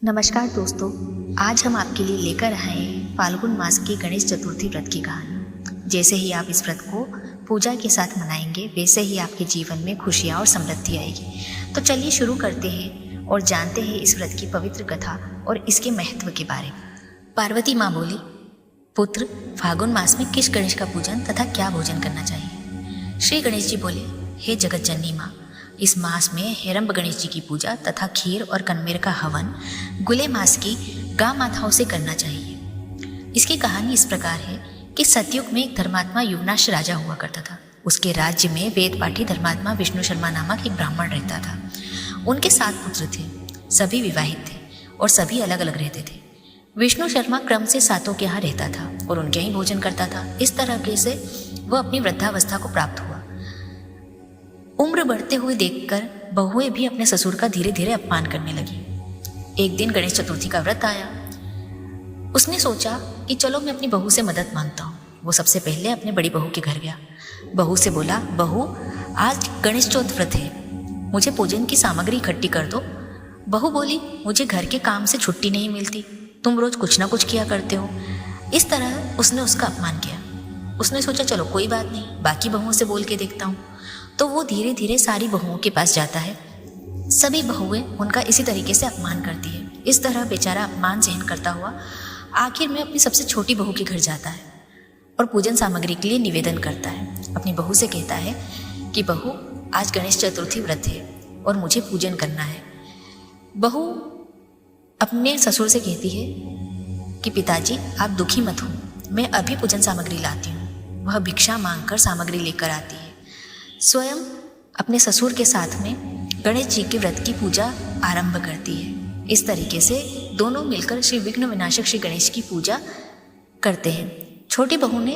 नमस्कार दोस्तों, आज हम आपके लिए लेकर आए हैं फाल्गुन मास की गणेश चतुर्थी व्रत की कहानी। जैसे ही आप इस व्रत को पूजा के साथ मनाएंगे वैसे ही आपके जीवन में खुशियाँ और समृद्धि आएगी। तो चलिए शुरू करते हैं और जानते हैं इस व्रत की पवित्र कथा और इसके महत्व के बारे में। पार्वती माँ बोली, पुत्र, फाल्गुन मास में किस गणेश का पूजन तथा क्या भोजन करना चाहिए? श्री गणेश जी बोले, हे जगत जननी माँ, इस मास में हेरंब गणेश जी की पूजा तथा खीर और कनमेर का हवन गुले मास की गां माताओं से करना चाहिए। इसकी कहानी इस प्रकार है कि सतयुग में एक धर्मात्मा युवनाश राजा हुआ करता था। उसके राज्य में वेद पाठी धर्मात्मा विष्णु शर्मा नामक एक ब्राह्मण रहता था। उनके 7 पुत्र थे, सभी विवाहित थे और सभी अलग अलग रहते थे। विष्णु शर्मा क्रम से 7 के यहाँ रहता था और उनके ही भोजन करता था। इस तरह से वह अपनी वृद्धावस्था को प्राप्त हुआ। उम्र बढ़ते हुए देखकर बहुएं भी अपने ससुर का धीरे धीरे अपमान करने लगी। एक दिन गणेश चतुर्थी का व्रत आया। उसने सोचा कि चलो मैं अपनी बहू से मदद मांगता हूँ। वो सबसे पहले अपने बड़ी बहू के घर गया। बहू से बोला, बहू, आज गणेश चौथ व्रत है, मुझे पूजन की सामग्री इकट्ठी कर दो। बहू बोली, मुझे घर के काम से छुट्टी नहीं मिलती, तुम रोज कुछ ना कुछ किया करते हो। इस तरह उसने उसका अपमान किया। उसने सोचा चलो कोई बात नहीं, बाकी बहुओं से बोल के देखता हूँ। तो वो धीरे धीरे सारी बहुओं के पास जाता है। सभी बहुएं उनका इसी तरीके से अपमान करती है। इस तरह बेचारा अपमान सहन करता हुआ आखिर में अपनी सबसे छोटी बहू के घर जाता है और पूजन सामग्री के लिए निवेदन करता है। अपनी बहू से कहता है कि बहू, आज गणेश चतुर्थी व्रत है और मुझे पूजन करना है। बहू अपने ससुर से कहती है कि पिताजी, आप दुखी मत हो, मैं अभी पूजन सामग्री लाती हूँ। वह भिक्षा मांगकर सामग्री लेकर आती है। स्वयं अपने ससुर के साथ में गणेश जी के व्रत की पूजा आरंभ करती है। इस तरीके से दोनों मिलकर श्री विघ्न विनाशक श्री गणेश की पूजा करते हैं। छोटी बहू ने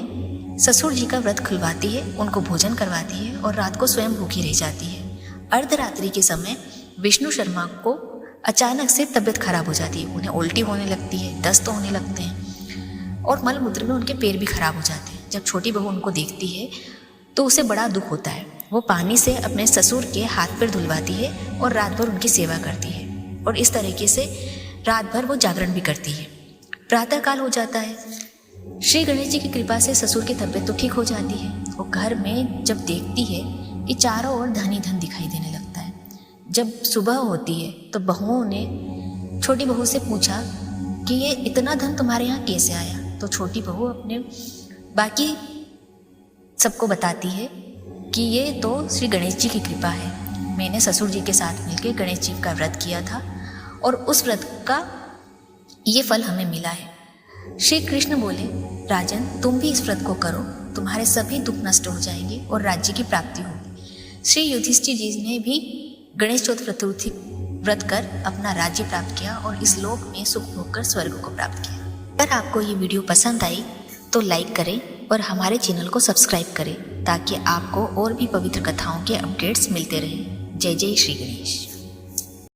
ससुर जी का व्रत खुलवाती है, उनको भोजन करवाती है और रात को स्वयं भूखी रह जाती है। अर्धरात्रि के समय विष्णु शर्मा को अचानक से तबीयत खराब हो जाती है। उन्हें उल्टी होने लगती है, दस्त होने लगते हैं और मल मूत्र में उनके पैर भी खराब हो जाते हैं। जब छोटी बहू उनको देखती है तो उसे बड़ा दुख होता है। वो पानी से अपने ससुर के हाथ पैर धुलवाती है और रात भर उनकी सेवा करती है और इस तरीके से रात भर वो जागरण भी करती है। प्रातःकाल हो जाता है। श्री गणेश जी की कृपा से ससुर की तबीयत तो ठीक हो जाती है। वो घर में जब देखती है कि चारों ओर धन ही धन दिखाई देने लगता है। जब सुबह होती है तो बहुओं ने छोटी बहू से पूछा कि ये इतना धन तुम्हारे यहाँ कैसे आया? तो छोटी बहू अपने बाकी सबको बताती है कि ये तो श्री गणेश जी की कृपा है। मैंने ससुर जी के साथ मिलकर गणेश जी का व्रत किया था और उस व्रत का ये फल हमें मिला है। श्री कृष्ण बोले, राजन, तुम भी इस व्रत को करो, तुम्हारे सभी दुख नष्ट हो जाएंगे और राज्य की प्राप्ति होगी। श्री युधिष्ठिर जी ने भी गणेश चतुर्थी व्रत कर अपना राज्य प्राप्त किया और इस लोक में सुख भोग कर स्वर्ग को प्राप्त किया। अगर आपको ये वीडियो पसंद आई तो लाइक करें और हमारे चैनल को सब्सक्राइब करें ताकि आपको और भी पवित्र कथाओं के अपडेट्स मिलते रहें। जय जय श्री गणेश।